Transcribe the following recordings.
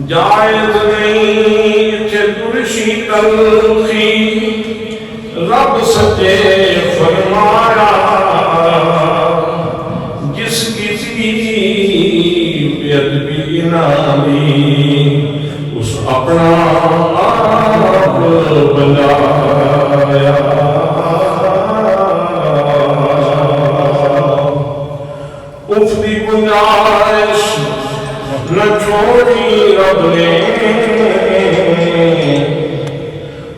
جائز نہیں کہ ترشی تلخی رب سچے فرمایا جس کسی بے ادبی نامی اس اپنا آپ بنایا اف دی گنجائش نہ چھوڑی رب نے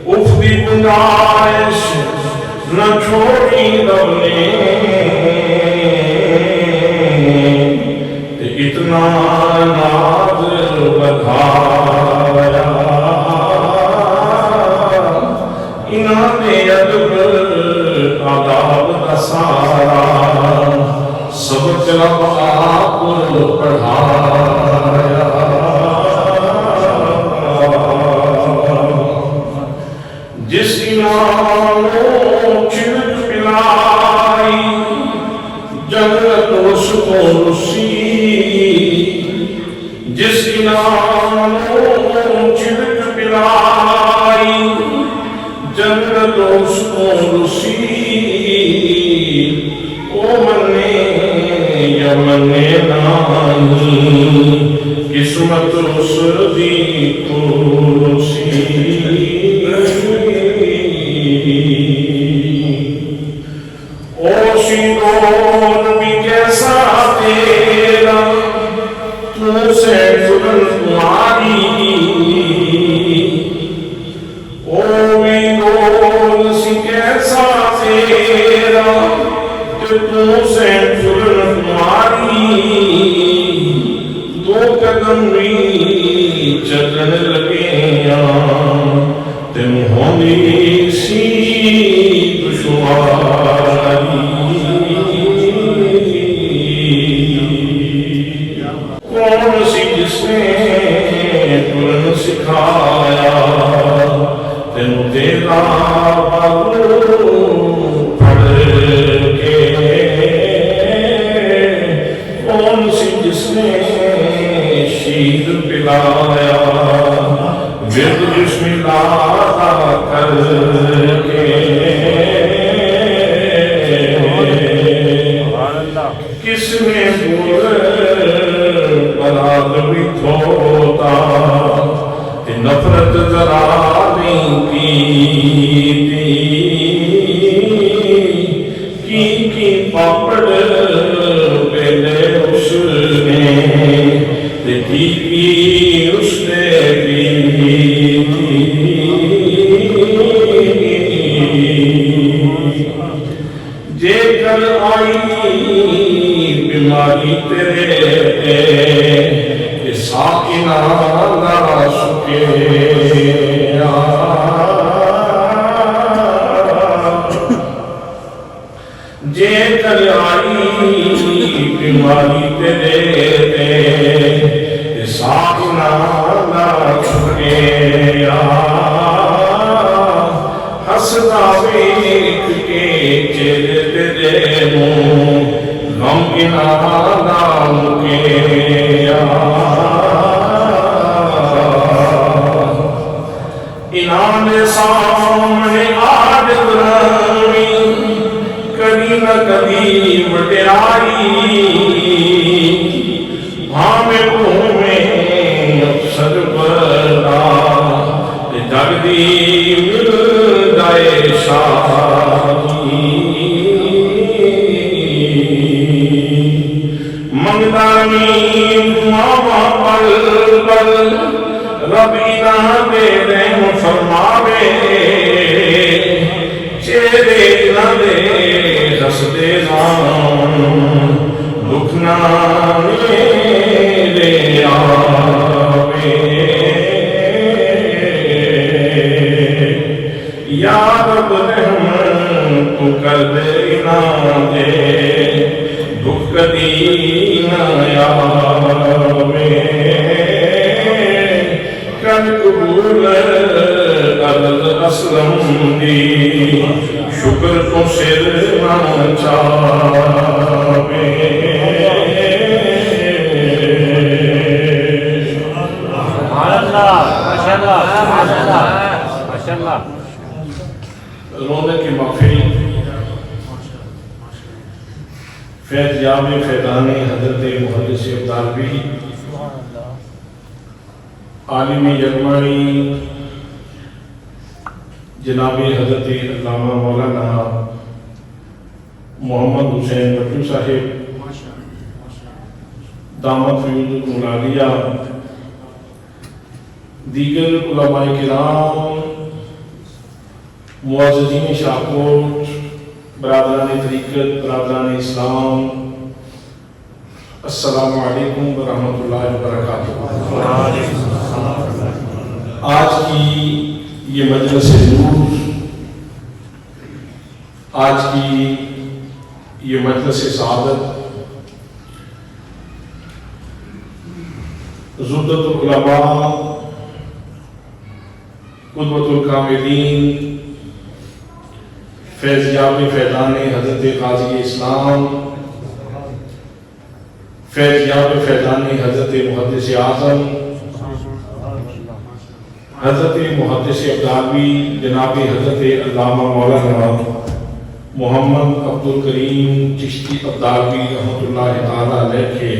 اف دی گنجائش نہ چھوڑی رب نے اتنا ناز بدھایا انہاں نے ادب آداب کا سارا سبق رب آپ پڑھایا جس امام چرک پلائی جنت اس کو رسی جس امام چرک پلائی جنت اس کو رسی او منے یا منے نانی قسمت اس دی کرسی او شیدون بھی کیسا تیرا تو سے جلن تمہاری او ویدون سی کیسا تیرا کہ تو سے جلن تمہاری دو قدم بھی چلن لگے تم ہونی سی دشواری کون سی جس نے ترن سکھایا تم تیرا بابو پڑھ کے کون سی جس نے شیر پلایا ورد بسم اللہ کر کے کس نے براد بھی دھوتا نفرت ذرا نہیں کی پاپڑ پہلے اس نے کی اس نے بھی جے کر آئی بیماری تیرے ساکنہ نہ سکے جے کر آئی بیماری تیرے ساکنہ نہ سکے حسنا ویک کے چہرے تیرے غم گنا نام کے انعام سامنے آج گرامی کبھی نہ کبھی وڈیرائی بھامے بھومے افسر بڑا جگدی مل جائے شاہی منگدانی ماما پل پل رب انہاں دے رحم فرماوے چہرے انہاں دے ہسدے نام دکھنا میرے آوے یا رب رحم تو کر دے انہاں دے دکھ کدی نہ آوے کر قبول عرض اسلم دی شکر تو سر نہ چاہے رونق محفل فیض یاب فیضان حضرت محدث ابدالوی عالم یغمانی جناب حضرت علامہ مولانا محمد حسین بٹو صاحب دامت فیوض العالیہ، دیگر علماء کرام، معززین شاہکوٹ، برادران طریقت، برادران اسلام، السلام علیکم ورحمۃ اللہ وبرکاتہ۔ آج کی یہ مجلس نور، آج کی یہ مجلس سعادت زبدۃ العلماء، قدوۃ الکاملین، فیض یاب فیضان حضرت قاضی اسلام، فیض یاب فیضان حضرت محدث اعظم، حضرت محدث ابدالوی جناب حضرت علامہ مولانا محمد عبد الکریم چشتی ابدالوی رحمۃ اللہ تعالی علیہ کے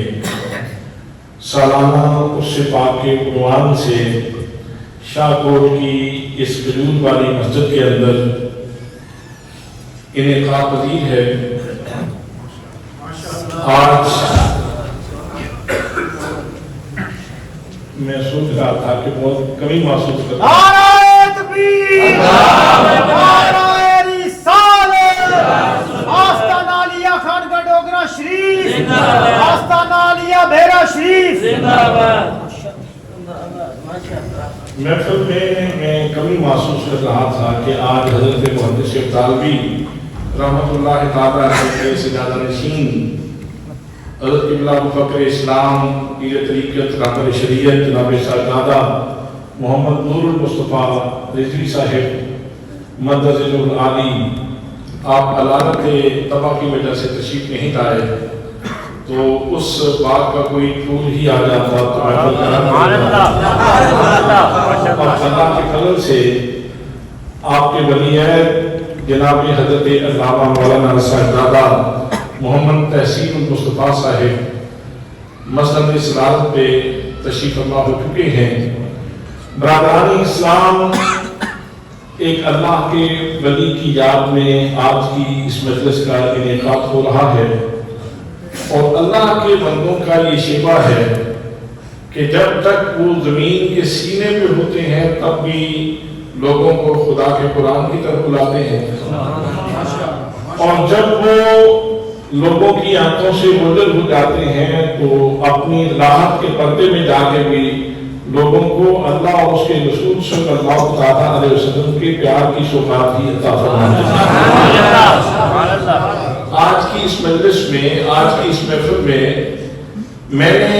سالانہ عرس پاک کے عنوان سے شاہکوٹ کی اس وجود والی مسجد کے اندر انعقاد پذیر ہے۔ آج میں سوچ رہا تھا کہ بہت کمی محسوس کرتا ہوں۔ نعرہ تکبیر، نعرہ رسالت، آستانہ عالیہ خانقاہ ڈوگرہ شریف، آستانہ عالیہ بھیرا شریف۔ محفل میں کمی محسوس کر رہا تھا کہ آج حضرت محدث ابدالوی رحمۃ اللہ تعالیٰ کے سجادہ نشین حضرت قبلہ مفکر اسلام، پیر طریقت، رہبر شریعت جناب صاحبزادہ محمد نور المصطفیٰ رضوی صاحب مدد العالی، آپ علامت تباہ کی وجہ سے تشریف نہیں لائے، تو اس بات کا کوئی طول ہی آ جاتا تو اللہ کے فضل سے آپ کے ولی جناب حضرت علامہ مولانا صاحبزادہ محمد تحسین المصطفیٰ صاحب مسند صلات پہ تشریف فرما ہو چکے ہیں۔ برادران اسلام، ایک اللہ کے ولی کی یاد میں آج کی اس مجلس کا انعقاد ہو رہا ہے، اور اللہ کے بندوں کا یہ شیوا ہے کہ جب تک وہ زمین کے سینے پہ ہوتے ہیں تب بھی لوگوں کو خدا کے قرآن کی طرف بلاتے ہیں، اور جب وہ لوگوں کی آنکھوں سے اوجھل ہو جاتے ہیں تو اپنی راحت کے پردے میں جا کے بھی لوگوں کو اللہ اور اس کے رسول صلی اللہ تعالیٰ علیہ وسلم کے پیار کی سوغات ہی عطا فرماتے ہیں۔ آج کی اس مجلس میں، آج کی اس محفل میں نے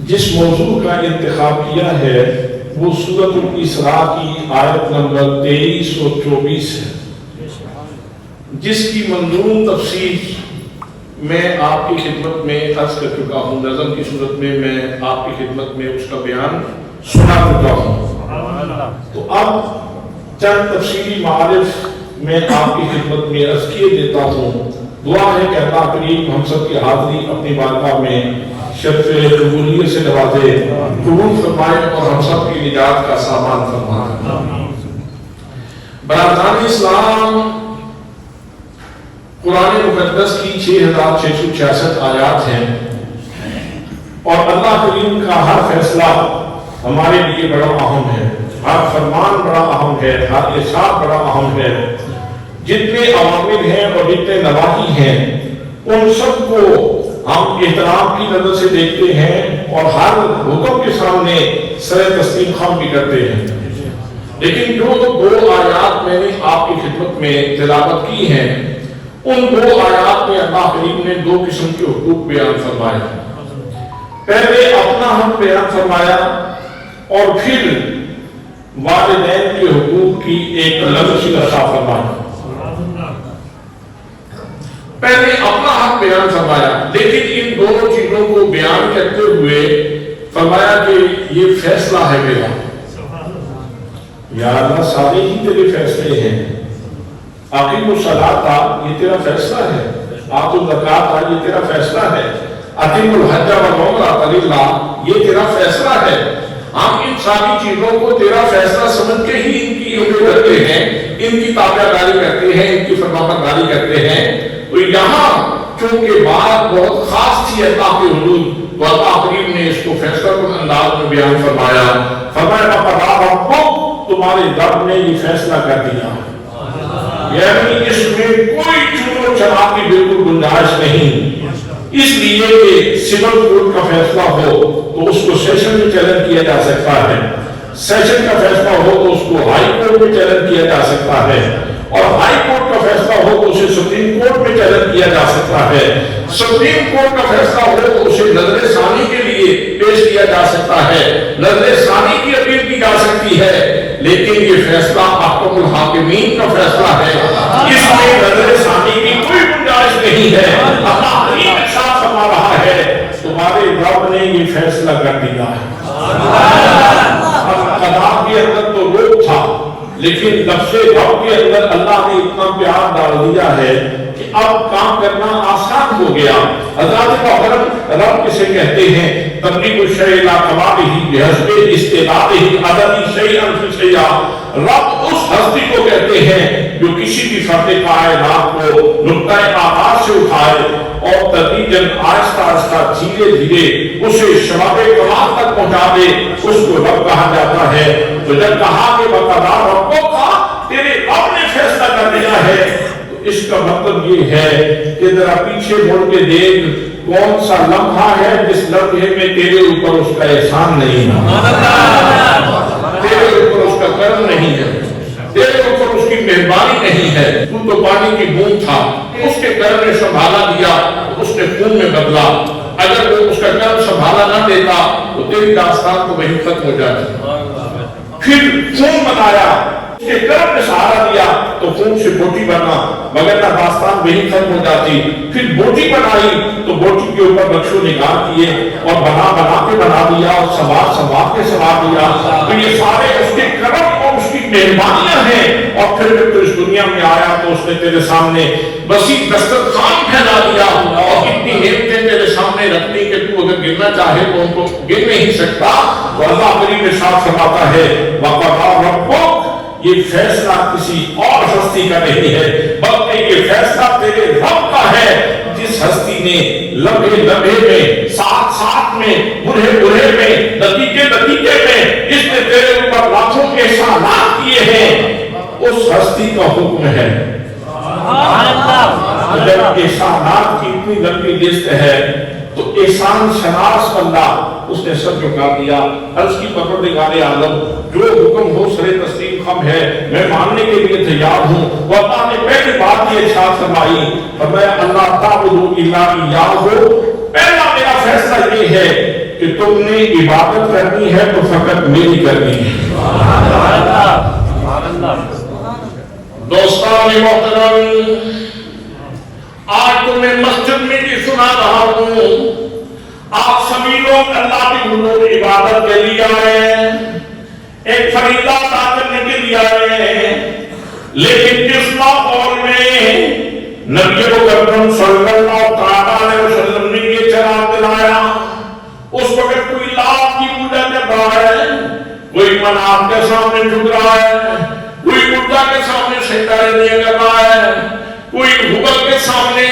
جس موضوع کا انتخاب کیا ہے وہ سورۃ الاسراء کی آیت نمبر 23 اور 24 ہے، جس کی منظوم تفسیر میں آپ کی خدمت میں عرض کر چکا ہوں، نظم کی صورت میں آپ کی خدمت میں اس کا بیان سنا چکا ہوں۔ تو اب چند تفصیلی معارف میں آپ کی خدمت میں عرض کیے دیتا ہوں۔ دعا ہے کہ اللہ کریم ہم سب کی حاضری اپنی بارگاہ میں شرف قبولیت سے نوازے، قبول فرمائے اور ہم سب کی نجات کا سامان فرمائے۔ برادران اسلام، قرآن مقدس کی 6666 آیات ہیں، اور اللہ کریم کا ہر فیصلہ ہمارے لیے بڑا اہم ہے، ہر فرمان بڑا اہم ہے، ہر ارشاد بڑا اہم ہے۔ جتنے اوامر ہیں اور جتنے نواہی ہیں ان سب کو ہم احترام کی نظر سے دیکھتے ہیں اور ہر حکم کے سامنے سر تسلیم خم بھی کرتے ہیں، لیکن جو 2 آیات میں نے آپ کی خدمت میں تلاوت کی ہیں، ان 2 آیات میں اللہ کریم نے 2 قسم کے حقوق بیان فرمائے۔ پہلے اپنا حق بیان فرمایا اور پھر والدین کے حقوق کی ایک الگ سی رسا فرمائی۔ پہلے اپنا حق بیان فرمایا، لیکن ان دونوں چیزوں کو بیان کرتے ہوئے فرمایا کہ یہ فیصلہ ہے میرا، یا اللہ سارے ہی تیرے فیصلے ہیں. اقیم الصلاۃ یہ تیرا فیصلہ ہے. آتوا الزکوٰۃ یہ تیرا فیصلہ ہے. اتم الحج والعمرۃ للہ یہ تیرا فیصلہ ہے. ہم ان ساری چیزوں کو تیرا فیصلہ سمجھ کے ہی ان کی عمل کرتے ہیں, ان کی تابعداری کرتے ہیں, ان کی فرمانبرداری کرتے ہیں. تو یہاں چونکہ بات بہت خاص تھی اللہ کے حدود, تو اللہ کریم نے اس کو فیصلہ کن انداز میں بیان فرمایا. فرمایا وقضیٰ ربک, تمہارے رب نے یہ فیصلہ کر دیا. یعنی اس میں کوئی چون و چرا کی بالکل گنجائش نہیں. اس لیے کہ سول کورٹ کا فیصلہ ہو تو اس کو سیشن میں چیلنج کیا جا سکتا ہے, سیشن کا فیصلہ ہو تو اس کو ہائی کورٹ میں چیلنج کیا جا سکتا ہے, اور ہائی کورٹ کا فیصلہ ہو تو اسے سپریم کورٹ میں چیلنج کیا جا سکتا ہے, سپریم کورٹ کا فیصلہ ہو تو اسے نظر ثانی کے لیے پیش کیا جا سکتا ہے, نظر ثانی کی اپیل کی جا سکتی ہے. لیکن یہ فیصلہ احکم الحاکمین کا فیصلہ ہے, اس میں نظر ثانی کی کوئی گنجائش نہیں ہے. اللہ کریم ارشاد فرما رہا ہے تمہارے رب نے یہ فیصلہ کر دیا ہے. قضاء کے اندر تو روک تھا, لیکن لفظ رب کے اندر اللہ نے اتنا پیار ڈال دیا ہے کہ اب کام کرنا آسان ہو گیا. حضرات محترم رب کسے کہتے ہیں؟ تبلیغ الشیء الی کمالہ بحسب استطاعتہ عدد شیئا فشیئا. رب اس ہستی کو کہتے ہیں جو کسی بھی فرد کائنات کو نقطۂ آغاز سے اٹھائے اور تدریجاً آہستہ آہستہ دھیرے دھیرے اسے شباب کمال تک پہنچا دے, اس کو رب کہا جاتا ہے. تو جب کہا کہ وقضیٰ ربک کا تیرے رب نے فیصلہ کر دیا ہے, تو اس کا مطلب یہ ہے کہ ذرا پیچھے مڑ کے دیکھ کون سا لمحہ ہے جس لمحے میں تیرے اوپر اس کا احسان نہیں ہے, تیرے اوپر اس کا کرم نہیں ہے, تیرے اوپر اس کی مہربانی نہیں ہے. تو پانی کی بوند تھا, اس کے کرم نے سنبھالا دیا, اس نے خون میں بدلا. اگر وہ اس کا کرم سنبھالا نہ دیتا تو تیری داستان تو وہیں ختم ہو جاتی. پھر خون بنایا, اس کے کرم نے سہارا دیا تو خون سے بوٹی بنا, مگر داستان وہیں ختم ہو جاتی. پھر بوٹی بنائی تو بوٹی کے اوپر نقش و نگار کیے اور بنا کے بنا دیا اور سوار کے سوار دیا. تو یہ سارے اس کے کرم اور اس کی مہربانیاں ہیں. اور پھر جب تو اس دنیا میں آیا تو اس نے تیرے سامنے وسیع دسترخوان پھیلا دیا اور اتنی نعمتیں تیرے سامنے رکھنی کہ تو اگر گرنا چاہے تو ان کو گر نہیں سکتا. تو اللہ کریم ارشاد فرماتا ہے وقضیٰ ربک, یہ فیصلہ کسی اور ہستی کا نہیں ہے بلکہ یہ فیصلہ تیرے رب کا ہے, جس ہستی نے لمحے لمحے میں, ساتھ میں, برے میں, نتیجے میں جس نے تیرے اوپر لاکھوں کے احسانات کیے ہیں, اس ہستی کا حکم ہے. جب احسانات کی اتنی لمبی لسٹ ہے تو احسان شناس بندہ اس نے سب جھکا دیا. عرض کی پروردگار عالم جو حکم ہو سر تسلیم خم ہے, میں ماننے کے لیے تیار ہوں. وہ اللہ نے پہلی بات یہ ارشاد فرمائی, فرمایا اللہ تعبدوا الا ایاہ, پہلا میرا فیصلہ یہ ہے کہ تم نے عبادت کرنی ہے تو فقط میری کرنی ہے. دوستان محترم, آج تو میں مسجد میں بھی سنا رہا ہوں, آپ سبھی لوگ اللہ کی حضور عبادت کے لیے آئے, ایک فریضہ ادا کرنے کے لیے آئے, لیکن جس ماحول میں نبی اکرم صلی اللہ علیہ وسلم نے یہ چراغ دلایا, اس وقت کوئی لاکھ کی پوجا کر رہا ہے, کوئی مناب کے سامنے جھک رہا ہے, کوئی بردہ کے سامنے سجدہ کر رہا ہے, کوئی حبل کے سامنے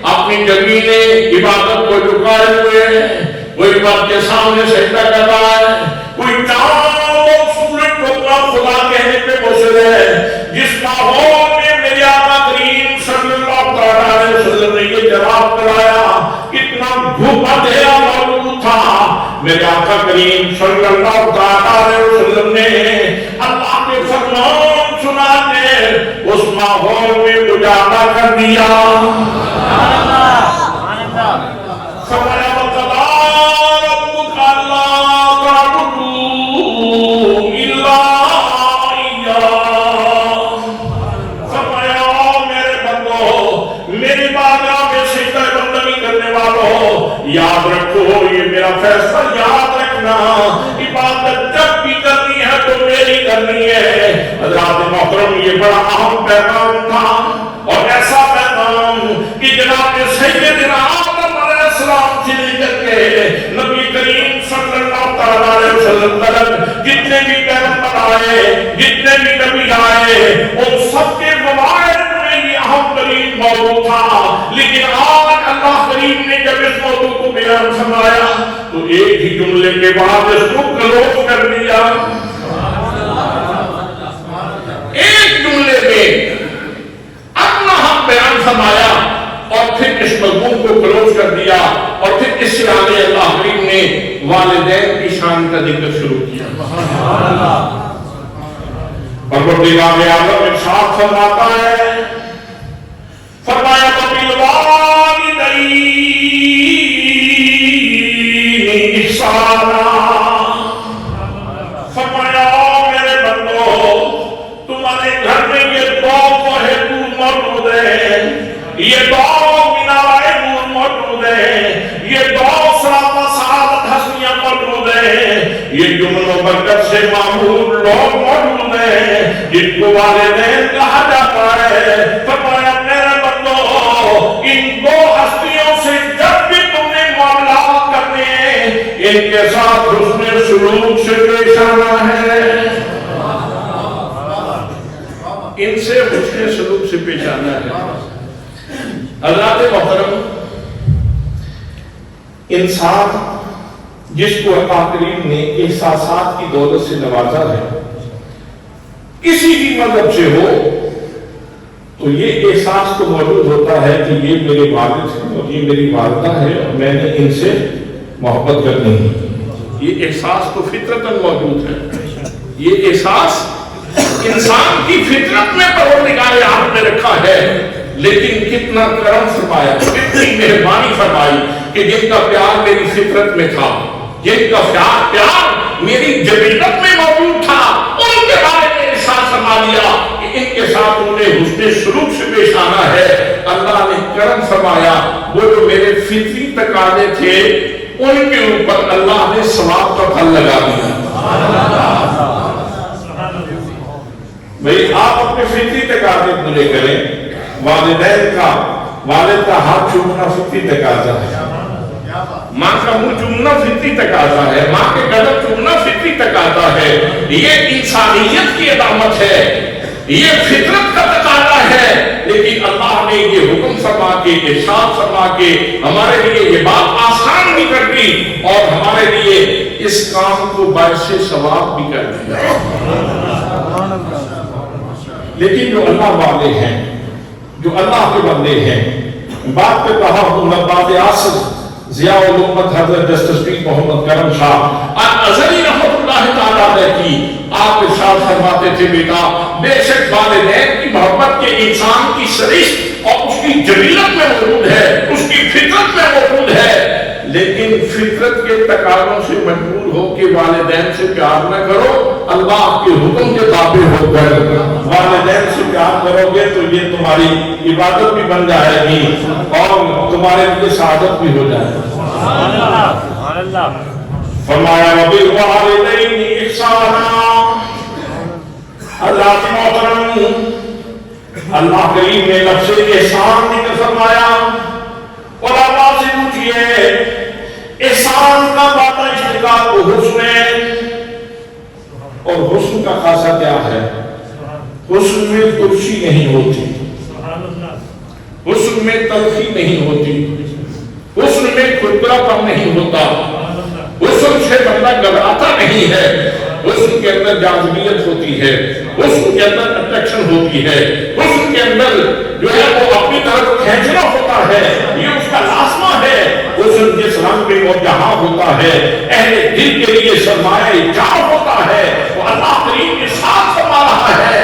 اپنی زمین عبادت کو جھکائے ہوئے, کوئی مرد کے سامنے سجدہ کر رہا ہے, کوئی چاند سورج کو اپنا خدا کہنے پہ مصر ہے. جس ماحول میں میرے آقا کریم صلی اللہ علیہ وسلم نے یہ جواب کرایا, کتنا بھوک اندھیرا موجود تھا, میرے آقا کریم صلی اللہ علیہ وسلم نے اللہ کے فرمان سنا کے اس ماحول میں اجالا کر دیا. فرمایا وقضیٰ ربک الا تعبدوا الا ایاہ, فرمایا میرے بندو, میری بارگاہ میں سجدہ بندگی کرنے والوں, یاد رکھو یہ میرا فیصلہ, یاد رکھنا عبادت جب بھی کرنی ہے تو میری کرنی ہے, حضرات محترم یہ بڑا اہم پیغام تھا اور ایسا پیغام کہ جناب سیدنا آدم علیہ السلام سے لے کر کے نبی کریم صلی اللہ علیہ وسلم تک جتنے بھی پیغمبر آئے جتنے بھی نبی آئے ان سب کے موائد میں یہ اہم ترین موضوع تھا لیکن آج اللہ کریم نے جب اس موضوع کو بیان فرمایا تو ایک ہی جملے کے بعد اس کو کلوز کر دیا ایک جملے میں اپنا حق بیان فرمایا اور پھر اس مضمون کو کلوز کر دیا اور پھر اس سے آگے اللہ کریم نے والدین کی شان کا ذکر شروع کیا پروردگار اعظم ارشاد فرماتا ہے فرمایا وَبِالْوَالِدَيْنِ إِحْسَانًا فرمایا میرے بندو تمہارے گھر میں یہ دو فہد موجود ہے یہ دو مینارائے نور موجود ہے یہ دو صراط سعادت ہستیاں موجود ہیں یہ جمل و برکت سے معمول لوگ موجود ہیں جن کو والدین کہا جاتا ہے فرمایا میرے بندو ان دو ہستیوں سے جب بھی تم نے معاملات کرنے ان کے ساتھ حسن سلوک سے پیش آنا ہے ان سے حسن سلوک سے پیش آنا ہے حضرات محترم انسان جس کو اللہ کریم نے احساسات کی دولت سے نوازا ہے کسی بھی مذہب سے ہو تو یہ احساس تو موجود ہوتا ہے کہ یہ میرے والد ہیں اور یہ میری والدہ ہے اور میں نے ان سے محبت کرنی ہے یہ احساس تو فطرتاً موجود ہے یہ احساس انسان کی فطرت میں پروردگار عالم نے رکھا ہے لیکن کتنا کرم فرمایا کتنی مہربانی فرمائی کہ جن کا پیار میری فطرت میں تھا جن کا پیار میری جبلت میں موجود تھا ان کے بارے میں احساس فرما لیا کہ ان کے ساتھ انہیں حسن سلوک سے پیش آنا ہے اللہ نے کرم فرمایا وہ جو میرے فطری تقاضے تھے ان کے اوپر اللہ نے ثواب کا پھل لگا دیا بھئی آپ اپنے فطری تقاضے پورے کریں والدین کا والد کا ہاتھ چومنا فطری تقاضا ہے ماں کا منہ چومنا فطری تقاضا ہے ماں کے قدم چومنا فطری تقاضا ہے یہ انسانیت کی علامت ہے یہ فطرت کا تقاضا ہے لیکن اللہ نے یہ حکم فرما کے ارشاد فرما کے ہمارے لیے یہ بات آسان بھی کر دی اور ہمارے لیے اس کام کو باعث ثواب بھی کر دیا لیکن جو اللہ والے ہیں جو اللہ کے بندے ہیں بات پہ کہا ہوں نبات آصف ضیاء الامت حضرت جسٹس پیر محمد کرم شاہ ازلی رحمت اللہ تعالیٰ نے کی آپ ارشاد فرماتے تھے بیٹا بے شک والدین کی محبت کے انسان کی سرشت اور اس کی جبلت میں موجود ہے اس کی فطرت میں موجود ہے لیکن فطرت کے تقاضوں سے مجبور ہو کے والدین سے پیار نہ کرو اللہ کے حکم کے تابع ہو کر والدین سے پیار کرو گے تو یہ تمہاری عبادت بھی بن جائے گی اور تمہارے لیے سعادت بھی ہو جائے گی فرمایا وَبِالْوَالِدَيْنِ إِحْسَانًا حضرات محترم اللہ کریم نے لفظ احسان ذکر فرمایا اور اللہ سے پوچھئے احسان کا بات اشتقاق کو حسن ہے اور حسن کا خاصہ کیا ہے حسن میں ترشی نہیں ہوتی حسن میں تلخی نہیں ہوتی حسن میں کھرکرا پن نہیں ہوتا حسن سے بندہ گھبراتا نہیں ہے حسن کے اندر جاذبیت ہوتی ہے حسن کے اندر اٹریکشن ہوتی ہے حسن کے اندر جو ہے وہ اپنی طرف کھینچنا ہوتا ہے یہ اس کا لازمہ ہے حسن جس رنگ میں وہ جہاں ہوتا ہے اہل دل کے لیے سرمایہ جہاں ہوتا ہے وہ اللہ کریم کے ساتھ فرما رہا ہے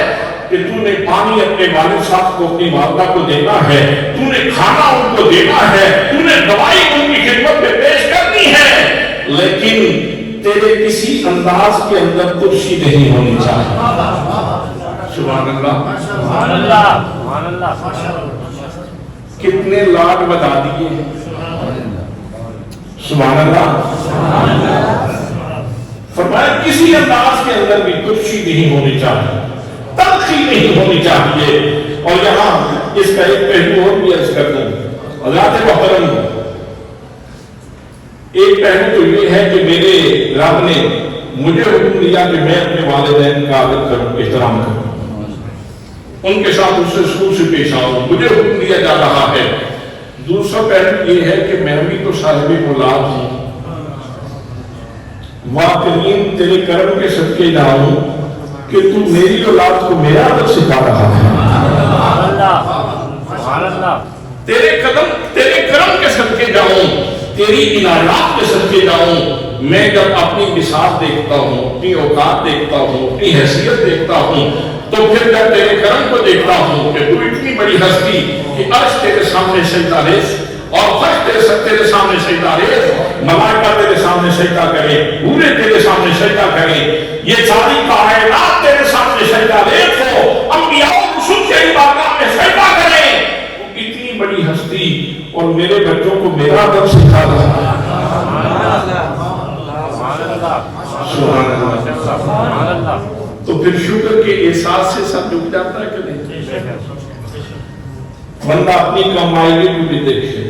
کہ تو نے پانی اپنے والد صاحب کو اپنی والدہ کو دینا ہے تو نے کھانا ان کو دینا ہے تو نے دوائی ان کی خدمت میں پیش کرنی ہے لیکن تیرے کسی انداز کے اندر ترشی نہیں ہونی چاہیے سبحان اللہ سبحان اللہ سبحان اللہ کتنے لاڈ بتا دیے سبحان اللہ فرمایا کسی انداز کے اندر بھی ترشی نہیں ہونی چاہیے تلخی نہیں ہونی چاہیے. اور یہاں اس کا ایک پہلو اور بھی عرض کر دوں. حضرات محترم، ایک پہلو تو یہ ہے کہ میرے رب نے مجھے حکم دیا کہ میں اپنے والدین کا ادب کروں، احترام کروں، ان کے ساتھ اس سے سلوک سے پیش آؤں، مجھے حکم دیا جا رہا ہے. دوسرا پہلو یہ ہے کہ میں بھی تو صاحب اولاد ہوں. واقعین تیرے کرم کے صدقے جاؤں کہ تو میری اولاد کو میرا ادب سکھا رہا ہے. تیرے کرم کے صدقے جاؤں، تیری عنایات کے صدقے جاؤں. میں جب اپنی مثال دیکھتا ہوں، اپنی اوقات دیکھتا ہوں، اپنی حیثیت دیکھتا ہوں، تو پھر جب تیرے کرم کو دیکھتا ہوں کہ تو اتنی بڑی ہستی کہ عرش تیرے سامنے سجدہ ریز اور فرش تیرے سامنے سجدہ ریز، ملائکہ تیرے سامنے سجدہ کرے، حوریں تیرے سامنے سجدہ کرے، یہ ساری کائنات تیرے سامنے سجدہ ریز ہو، انبیاء و رسول تیری بارگاہ میں سجدہ کریں. اتنی بڑی ہستی اور میرے بچوں کو میرا ادب سکھا رہا ہے. سبحان اللہ. تو پھر شکر کے احساس سے سب جھک جاتا ہے کہ نہیں؟ بندہ اپنی کمائی کو بھی دیکھے،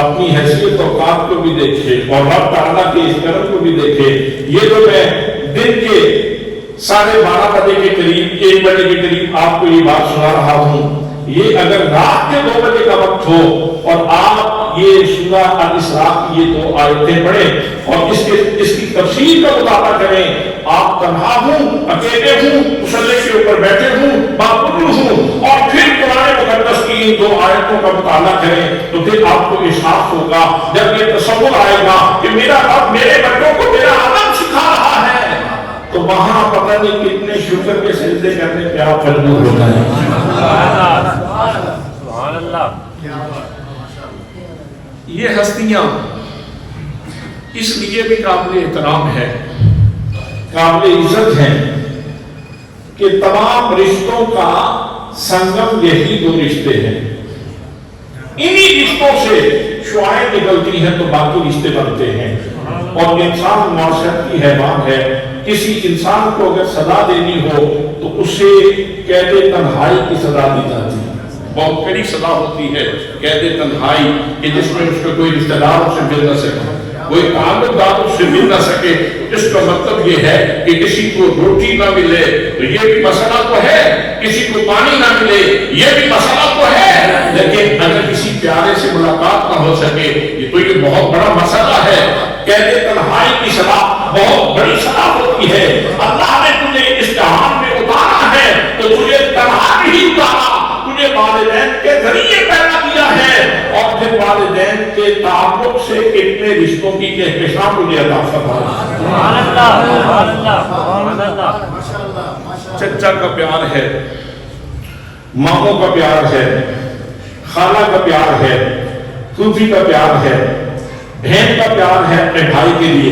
اپنی حیثیت اوقات کو بھی دیکھے اور رب تعالیٰ کے اس کرم کو بھی دیکھے. یہ تو میں دن کے 12:30 بجے کے قریب 1 بجے کے قریب آپ کو یہ بات سنا رہا ہوں. یہ اگر رات کے 2 بجے کا وقت ہو اور آپ یہ سورہ الاسراء کی یہ 2 آیتیں پڑھیں اور اس کی تفسیر کا مطالعہ کریں، آپ تنہا ہوں، اکیلے ہوں، مصلی کے اوپر بیٹھے ہوں، باقبول ہوں، اور پھر قرآن مقدس کی ان 2 آیتوں کا مطالعہ کریں، تو پھر آپ کو احساس ہوگا، جب یہ تصور آئے گا کہ میرا رب میرے بچوں کو میرا ادب سکھا رہا ہے، تو وہاں پتہ نہیں کتنے شکر کے سجدے کرنے پہ آپ مجبور ہو جائیں. سبحان اللہ. یہ ہستیاں اس لیے بھی قابل احترام ہے، قابل عزت ہیں کہ تمام رشتوں کا سنگم یہی 2 رشتے ہیں. انہی رشتوں سے شعاعیں نکلتی ہیں تو باقی رشتے بنتے ہیں. اور انسان معاشرت کی حیوان ہے. کسی انسان کو اگر سزا دینی ہو تو اسے قید تنہائی کی سزا دی جاتی ہے. بہت کڑی سزا ہوتی ہے قید تنہائی، کہ جس میں اس کو کوئی رشتہ دار اسے مل نہ سکے، کوئی تعلقدار اس سے مل نہ سکے. اس کا مطلب یہ ہے کہ کسی کو روٹی نہ ملے تو یہ بھی مسئلہ تو ہے، کسی کو پانی نہ ملے یہ بھی مسئلہ تو ہے، لیکن اگر کسی پیارے سے ملاقات نہ ہو سکے تو یہ بہت بڑا مسئلہ ہے. قید تنہائی کی سزا بہت بڑی سزا ہوتی ہے. اللہ نے تجھے اس جہان میں اتارا ہے تو تجھے تنہا نہیں اتارا، تجھے والدین کے ذریعے پیدا کیا ہے، اور پھر والدین کے تعلق سے کتنے رشتوں کی کہکشاں تجھے عطا فرمایا. سبحان اللہ. سبحان اللہ. سبحان اللہ. چچا کا پیار ہے، ماموں کا پیار ہے، خالہ کا پیار ہے، پھوپھی کا پیار ہے، بہن کا پیار ہے اپنے بھائی کے لیے،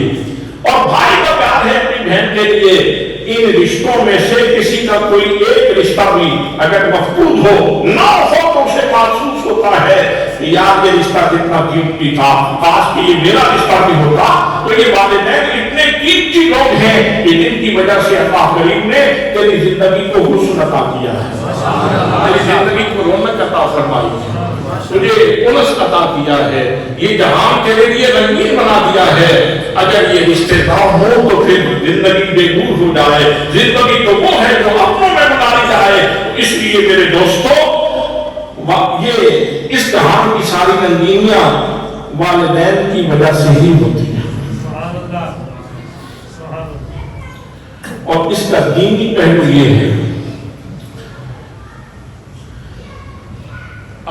اور بھائی کا پیار ہے اپنی بہن کے لیے. ان رشتوں میں سے کسی کا کوئی ایک رشتہ بھی اگر مفقود ہو نہ ہو تو اسے محسوس ہوتا ہے یار یہ رشتہ کتنا قیمتی تھا، کاش کہ یہ میرا رشتہ بھی ہوتا. تو یہ والدین اتنے قیمتی لوگ ہیں کہ جن کی وجہ سے اللہ کریم نے تیری زندگی کو حسن عطا کیا ہے، تیری زندگی کو رونق عطا فرمائی ہے، تجھے انس عطا کیا ہے، یہ جہان تیرے لیے رنگین بنا دیا ہے. اگر یہ رشتے نہ ہو تو پھر زندگی بے نور ہو جائے. زندگی تو وہ ہے جو اپنوں میں بنائی جائے. اس لیے میرے دوستو یہ اس جہان کی ساری رنگینیاں والدین کی وجہ سے ہی ہوتی ہیں. اور اس کا دینی پہلو یہ ہے،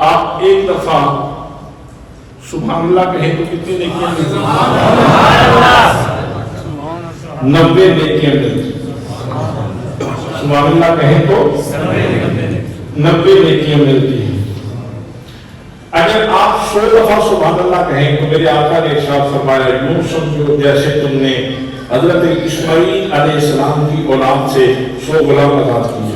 آپ ایک دفعہ سبحان اللہ کہیں تو کتنی نیکیاں ملتی ہیں؟ 90 نیکیاں ملتی. سبحان اللہ کہیں تو 90 نیکیاں ملتی ہیں. اگر آپ 100 دفعہ سبحان اللہ کہیں تو میرے آقا نے ارشاد فرمایا یوں سمجھو جیسے تم نے حضرت اسماعیل علیہ السلام کی اولاد سے 100 غلام آزاد کیے.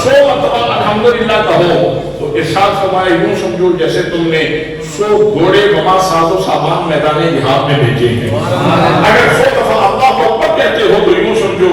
100 مرتبہ الحمدللہ کہو تو ارشاد فرمایا یوں سمجھو جیسے تم نے 100 گھوڑے وما ساز و سامان میدان جہاد میں بھیجے ہیں. اگر 100 دفعہ اللہ اکبر کہتے ہو تو یوں سمجھو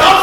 10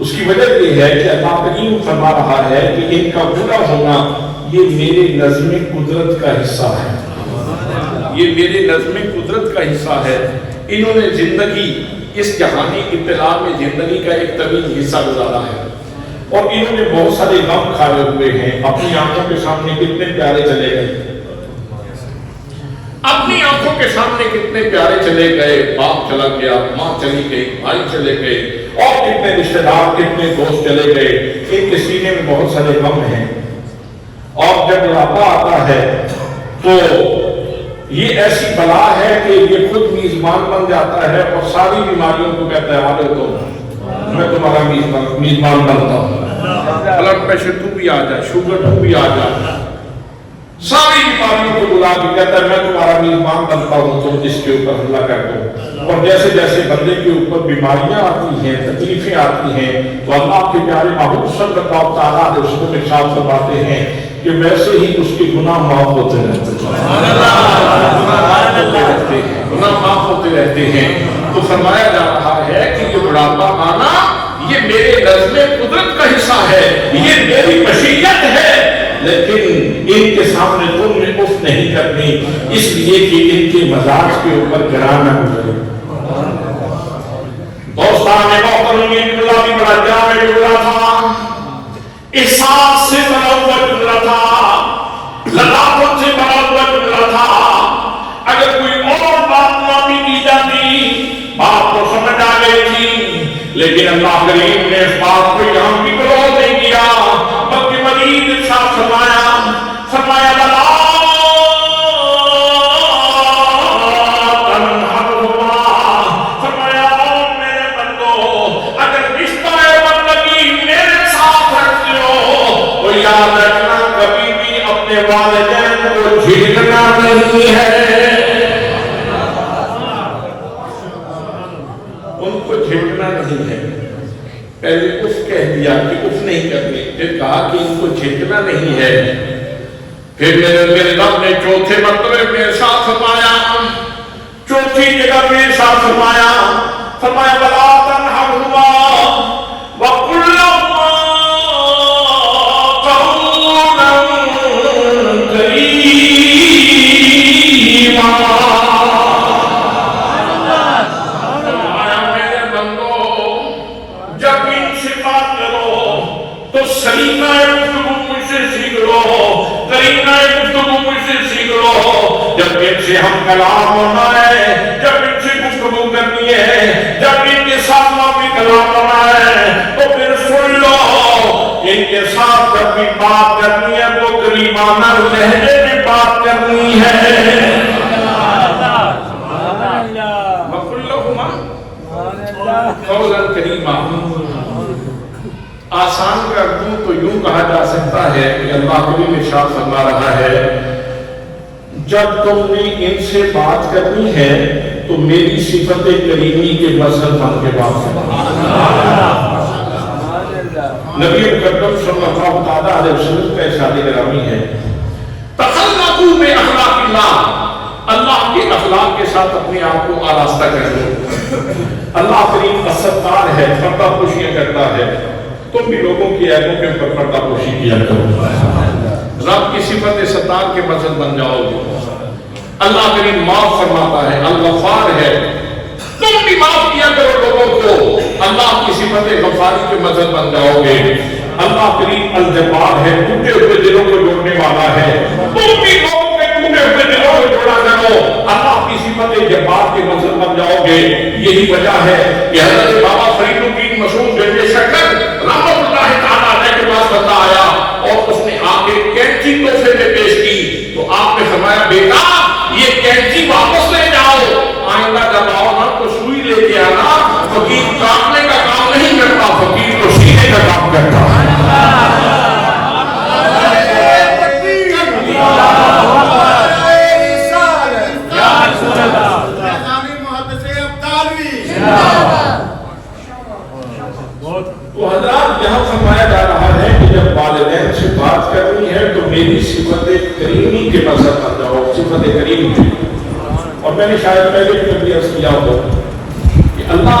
اس کی وجہ یہ ہے کہ اللہ کریم فرما رہا ہے کہ ان کا بوڑھا ہونا یہ میرے نظم قدرت کا حصہ ہے، یہ میرے نظم قدرت کا حصہ ہے۔ انہوں نے زندگی اس جہانی اطلاع میں زندگی کا ایک طویل حصہ گزارا ہے اور انہوں نے بہت سارے غم کھائے ہوئے ہیں۔ اپنی آنکھوں کے سامنے کتنے پیارے چلے گئے، اپنی آنکھوں کے سامنے کتنے پیارے چلے گئے، باپ چلا گیا، ماں چلی گئی، بھائی چلے گئے، اور کتنے رشتہ دار، کتنے دوست چلے گئے۔ ان کے سینے میں بہت سارے غم ہیں، اور جب بڑھاپا آتا ہے تو یہ ایسی بلا ہے کہ یہ خود میزبان بن جاتا ہے اور ساری بیماریوں کو کہتا ہے آلے تو میں تمہارا میزبان بنتا ہوں، بلڈ پریشر تو بھی آ جائے، شوگر تو بھی آ جائے، ساری بیماریوں کو بلا کے کہتا ہے میں تمہارا میزبان بنتا ہوں، تم جس کے اوپر حملہ کر دو۔ اور جیسے جیسے بندے کے اوپر بیماریاں آتی ہیں، تکلیفیں آتی ہیں، تو اللہ کے پیارے محبوب صلی اللہ تعالیٰ علیہ وسلم ارشاد فرماتے ہیں کہ ویسے ہی اس کے گناہ معاف ہوتے رہتے ہیں، گناہ معاف ہوتے رہتے ہیں۔ تو فرمایا جا رہا ہے کہ یہ بڑھاپا آنا یہ میرے نظم قدرت کا حصہ ہے، یہ میری مشیت ہے، لیکن ان کے سامنے تم نے اف نہیں کرنی، اس لیے کہ ان کے مزاج کے اوپر گرا نہ گزرے۔ دوستان محترم، یہ جملہ بھی بڑا جامع جملہ تھا، احساس سے بنا ہوا جملہ تھا، لطافت سے بنا ہوا جملہ تھا۔ اگر کوئی اور بات نامی کی جاتی بات تو سمجھ آ گئی تھی، لیکن اللہ کریم نے اس بات کو یہاں بھی بلوغ نہیں کیا، بلکہ مزید ارشاد فرمایا بلا فرمایا میرے بندو، اگر رشتہ بندگی میرے ساتھ رکھتے ہو تو یاد رکھنا کبھی بھی اپنے والدین کو جھڑکنا نہیں ہے، ان کو جھڑکنا نہیں ہے۔ پہلے اف کہہ دیا کہ اف نہیں کرنی، پھر کہا کہ ان کو جھڑکنا نہیں ہے، پھر میرے رب نے چوتھے مرتبے میں ارشاد فرمایا، چوتھی جگہ میں ارشاد فرمایا بلا تنہرہما وقل لہما قولا کریما۔ میرے بندو، جب ان سے بات کرو تو سلیمہ گفتگو مجھ سے سیکھ لو، کرینہ گفتگو مجھ سے سیکھ لو۔ جب ان سے ہم کلام ہونا ہے، جب ان سے گفتگو کرنی ہے، جب ان کے ساتھ بھی کلام ہونا ہے تو پھر سن لو۔ ان کے ساتھ جب بھی بات کرنی ہے تو کریمانہ لہجے میں بات کرنی ہے۔ وَقُلْ لَهُمَا قَوْلًا كَرِيمًا۔ آسان کر دوں تو یوں کہا جا سکتا ہے کہ اللہ کریم ارشاد فرما رہا ہے، جب تم نے ان سے بات کرنی ہے تو میری صفت کریمی کے مظہر بن کے بات کرنا۔ نبی مقدم صلی اللہ تعالیٰ علیہ وسلم کا ارشاد گرامی ہے، تخلقوا بأخلاق اللہ، اللہ کے اخلاق کے ساتھ اپنے آپ کو آراستہ کر لو۔ اللہ کریم ستار ہے، پردہ پوشیاں کرتا ہے، تم بھی لوگوں کی عیبوں کے اوپر پردہ پوشی کیا کرو، رب کی صفت ستار کے مظہر بن جاؤ گے۔ اللہ کریم معاف فرماتا ہے، الغفار ہے، تم بھی معاف کیا کرو لوگوں کو، اللہ کی صفت غفاری کے مظہر بن جاؤ گے۔ اللہ کریم الجبار ہے، ٹوٹے ہوئے دلوں کو جوڑنے والا ہے، تم بھی لوگوں کے ٹوٹے ہوئے دلوں کو جوڑا کرو، اللہ کی صفت جبار کے مظہر بن جاؤ گے۔ یہی وجہ ہے کہ حضرت بابا فرید الدین مسعود بن شکر رحمۃ اللہ تعالیٰ علیہ کے پاس بندہ آیا اور اس نے آ کے کینچی تحفے میں پیش کی، تو آپ نے فرمایا بیٹا یہ کینچی واپس لے جاؤ، آئندہ جب آؤ نا تو سوئی لے کے آنا، فقیر کاٹنے کا کام نہیں کرتا، فقیر تو سینے کا کام کرتا ہے۔ تو حضرات یہاں فرمایا جا رہا ہے کہ جب والدین سے بات کرنی ہے تو میری صفت کریمی کے مظہر بن جاؤ، صفت کریم کی۔ اور میں نے شاید پہلے بھی عرض کیا ہو کہ اللہ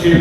6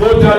2-4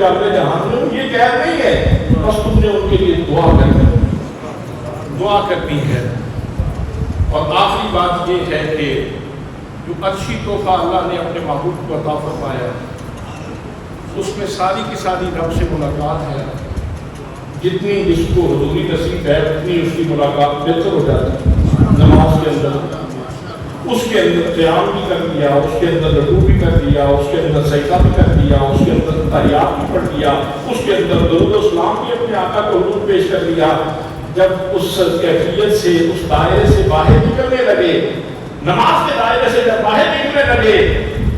بھی اگلے جہان میں ہوں، یہ قید نہیں ہے، بس تم نے ان کے لیے دعا کرنی ہے۔ اور آخری بات یہ ہے کہ جو اچھی تحفہ اللہ نے اپنے محبوب کو عطا فرمایا اس میں ساری کی ساری رب سے ملاقات ہے، جتنی جس کو حضوری نصیب ہے اتنی اس کی ملاقات بہتر ہو جاتی ہے۔ نماز کے اندر اس کے اندر قیام بھی کر دیا، اس کے اندر رکوع بھی کر دیا، اس کے اندر سجدہ بھی کر دیا، اس کے اندر تحیات بھی پڑھ دیا، اس کے اندر درود و سلام بھی اپنے آقا کو حضور پیش کر دیا۔ جب اس کیفیت سے اس دائرے سے باہر نکلنے لگے، نماز کے دائرے سے جب باہر نکلنے لگے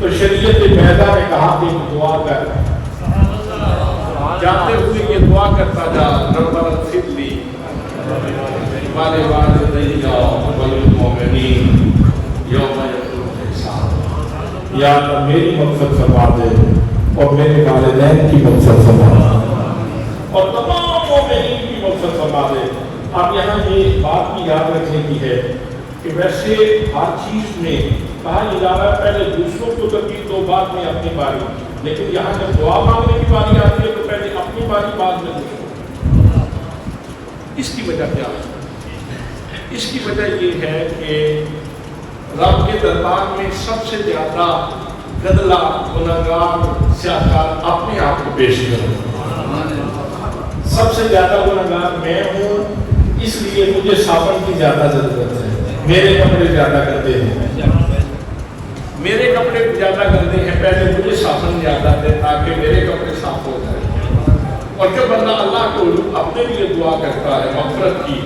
تو شریعت پیدا نے کہا کہ دعا کر، جاتے ہوئے یہ دعا کرتا جا، ربنا اغفر لی ولوالدی وللمؤمنین یوم یقوم الحساب۔ یا اللہ میری مغفرت فرما دے اور میرے والدین کی مغفرت فرما دے اور تمام مومنین کی مغفرت فرما دے۔ آپ یہاں یہ بات بھی یاد رکھنے کی ہے کہ ویسے ہر چیز میں کہا جا رہا ہے پہلے دوسروں کو تکلیف دو بعد میں اپنی باری، لیکن یہاں جب دعا مانگنے کی باری آتی ہے تو پہلے اپنی باری بعد میں دوسروں۔ اس کی وجہ کیا ہے؟ اس کی وجہ یہ ہے کہ رب کے دربار میں سب سے زیادہ گدلا گنہگار سیاہکار اپنے آپ کو پیش کروں۔ سب سے زیادہ گنہگار میں ہوں، اس لیے مجھے صابن کی زیادہ ضرورت ہے۔ میرے کپڑے زیادہ گندے ہیں، میرے کپڑے زیادہ گندے ہیں، پہلے مجھے صابن زیادہ دے تاکہ میرے کپڑے صاف ہو جائیں۔ اور جب بندہ اللہ کو اپنے لیے دعا کرتا ہے مغفرت کی،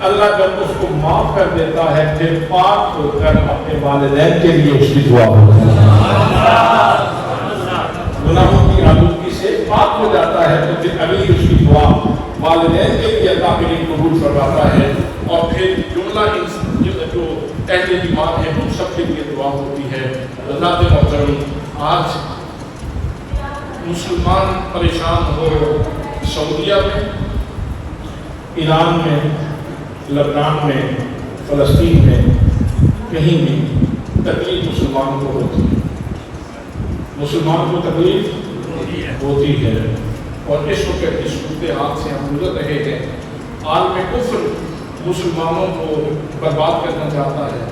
اللہ جب اس کو معاف کر دیتا ہے پھر پاک ہو کر اپنے والدین کے لیے اس کی دعا ہوتی ہے، گناہوں کی آلودگی سے پاک ہو جاتا ہے تو پھر اگلی اس کی دعا والدین کے لیے اللہ کے لیے قبول فرماتا ہے، اور پھر جملہ جو اہل ایمان ہیں ان سب کے لیے دعا ہوتی ہے۔ حضرات محترم، آج مسلمان پریشان ہو سعودیہ میں، ایران میں، لبنان میں، فلسطین میں، کہیں بھی تکلیف مسلمان کو ہوتی ہے، مسلمان کو تکلیف ہوتی ہے۔ اور اس وقت اس صورتحال سے ہم گزر رہے ہیں، عالم کفر مسلمانوں کو برباد کرنا چاہتا ہے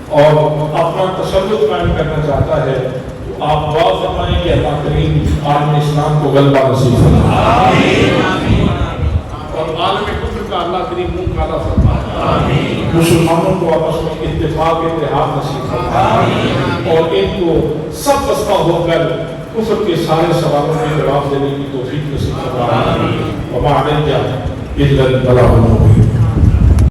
اور اپنا تسلط قائم کرنا چاہتا ہے، تو آپ دعا فرمائیں کہ اللہ کریم عالم اسلام کو غلبہ نصیب فرمائے اور عالم کفر کا اللہ کریم منہ کالا فرمائے، مسلمانوں کو آپس میں اتفاق اتحاد نصیب فرمائے اور ان کو سب بستہ ہو کر کفر کے سارے سوالوں میں جواب دینے کی توفیق نصیب فرمائے۔ وما علینا الا البلاغ المبین۔